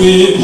Alléluia.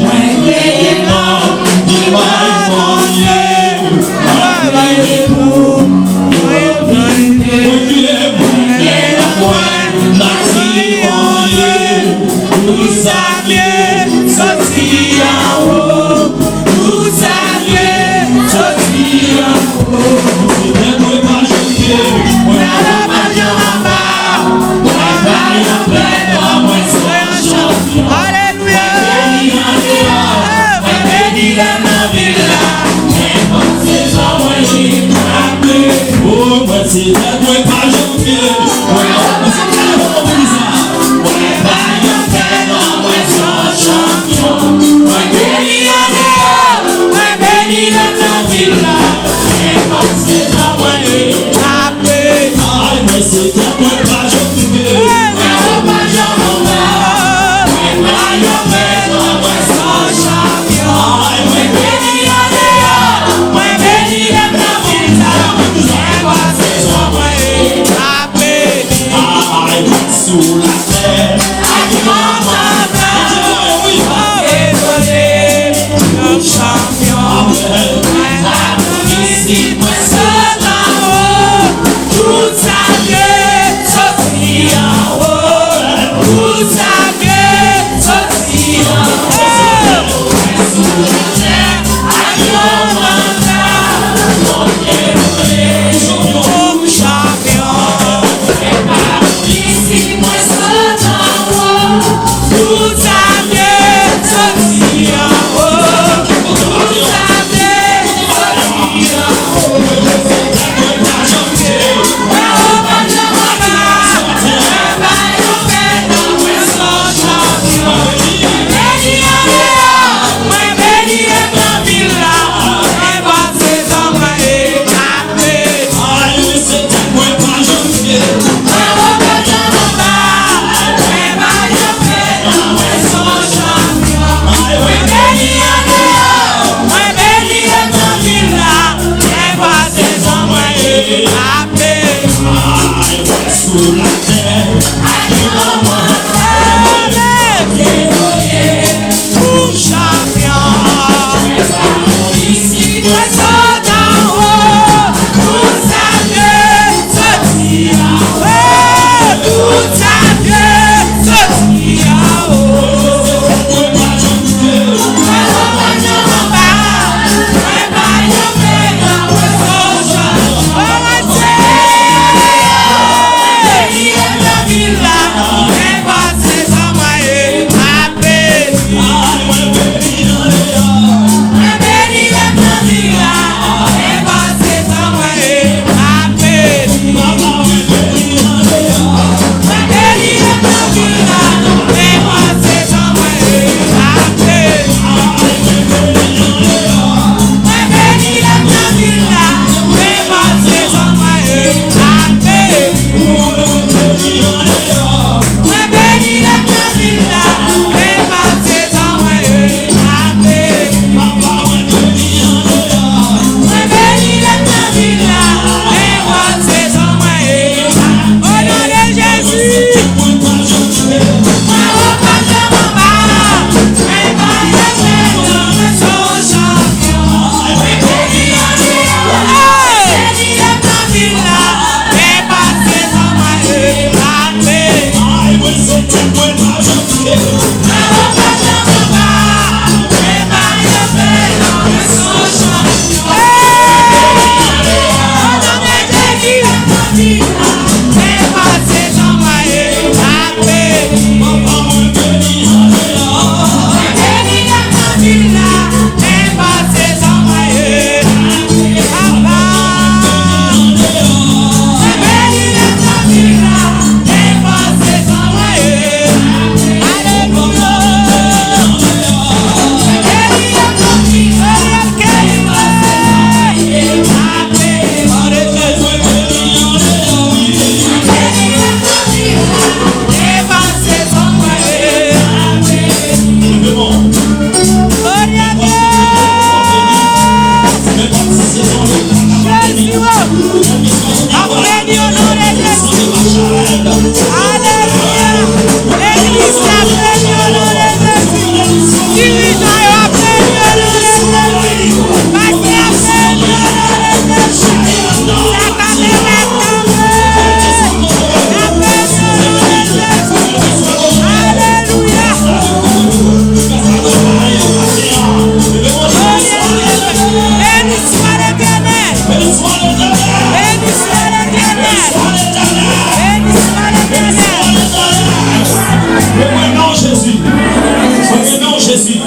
Jésus.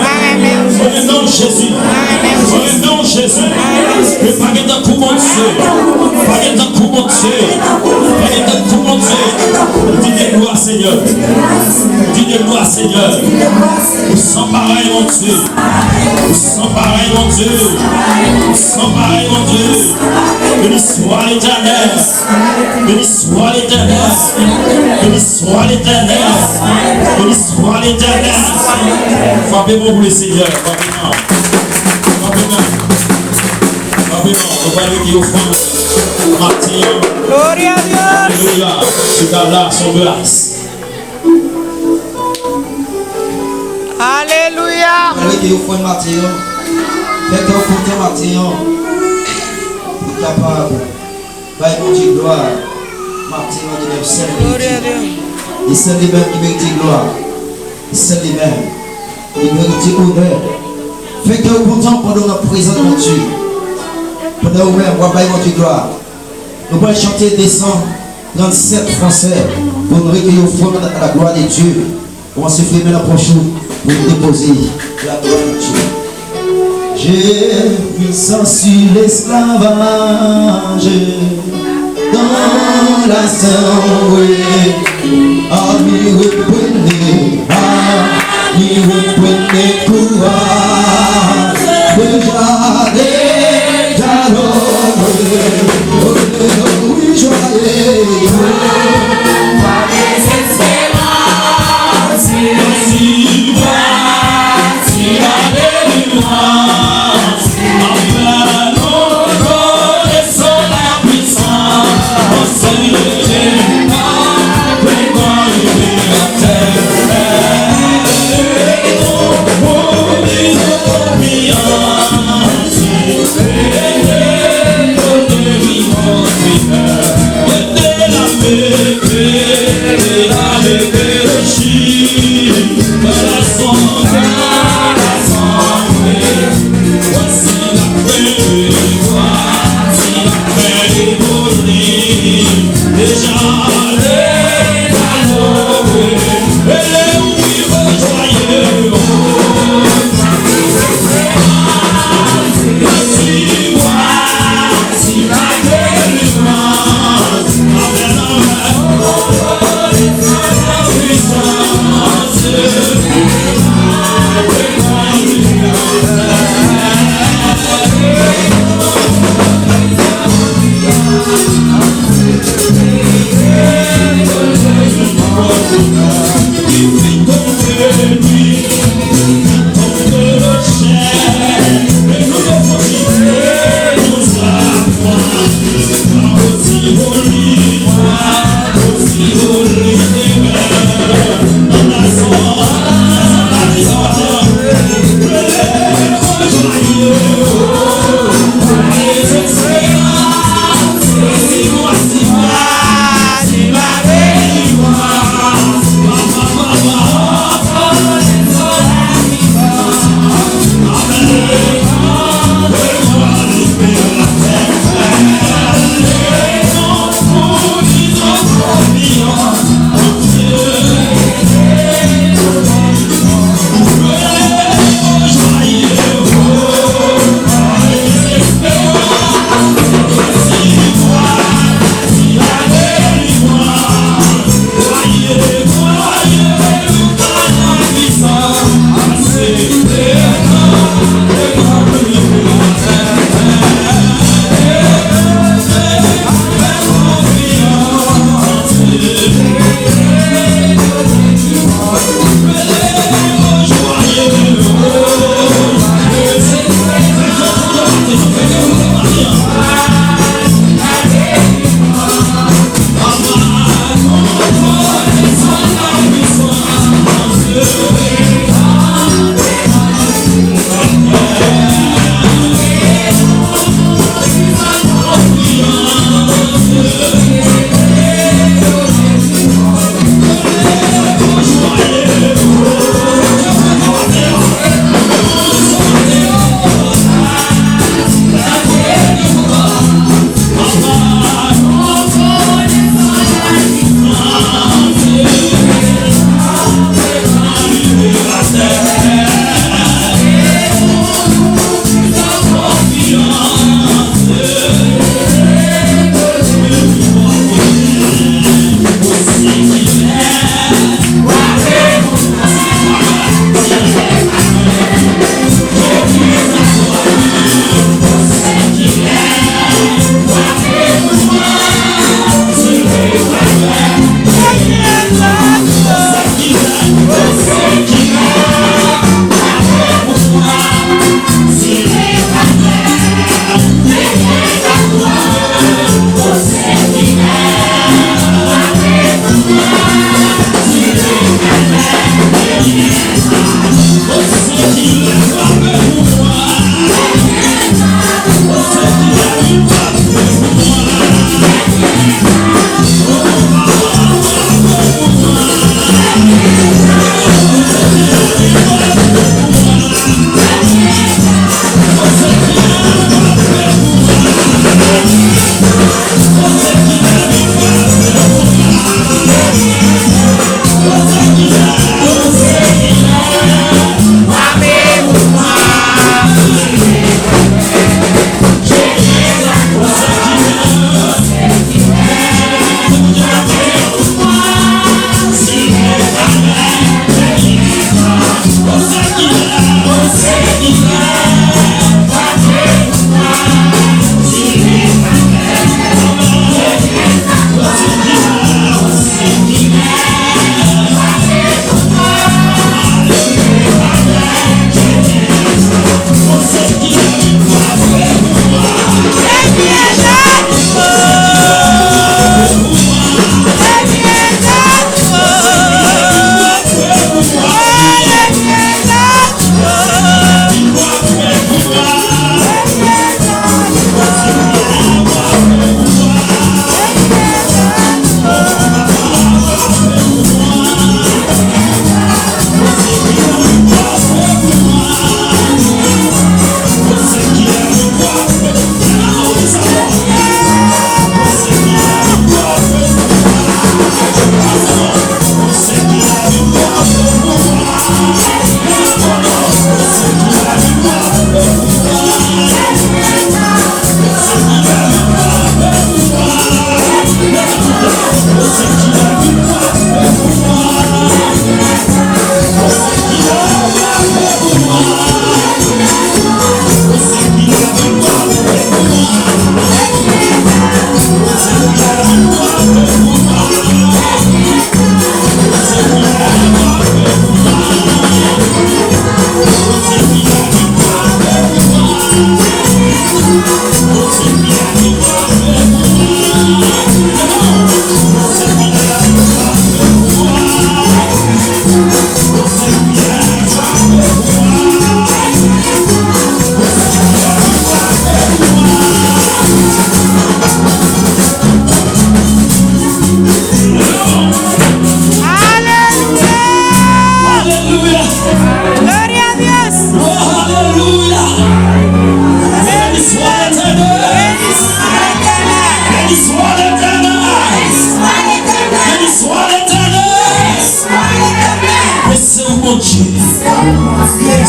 Dans le nom de Jésus. Dans le nom de Jésus. Le paquet d'un coup mon Dieu. Paquet d'un coup mon Dieu. Paquet d'un coup mon Dieu. Dis gloire Seigneur. Dis gloire Seigneur. Nous sommes pareil mon Dieu. Nous sommes pareil mon Dieu. Nous sommes pareil mon Dieu. Béni soit l'Éternel. Béni soit l'Éternel. Béni soit l'Éternel. Béni soit l'Éternel. Frappez-moi pour le Seigneur. Frappez-moi. Frappez-moi. Frappez-moi. On va lui dire offrande. Martin. Gloria a Dios. Alléluia. C'est là son grâce. Alléluia. On va lui dire offrande Martin. Faites un compte Martin. Capable. By mon Dieu gloire. Martin on dit seul. Gloria a Dios. Et c'est lui-même qui mérite gloire. C'est lui-même. Il mérite honneur. Faites un content pendant la présence de mon Dieu. Pendant nous même, on va mon Dieu gloire. Nous allons chanter descendre 37 français pour nous recueillir offrande à la gloire de Dieu. On va se fermer la poche pour nous déposer la gloire de Dieu. J'ai puissance sur l'esclavage dans la sanguée. Ah, mi reprenez, courage. Déjà des jalons, oui, joyeux. Pas désespérance, si la délivrance, enfin l'eau de son puissance, Seigneur,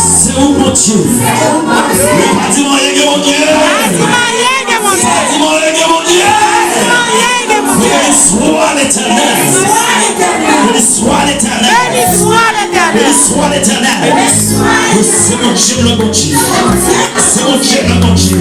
C'est où mon Dieu? Dis-moi, mon Dieu. Dis-moi, mon Dieu. Béni soit l'Éternel. Béni soit l'Éternel. Béni soit l'Éternel. C'est mon Dieu, le bon Dieu. C'est mon Dieu, le bon Dieu.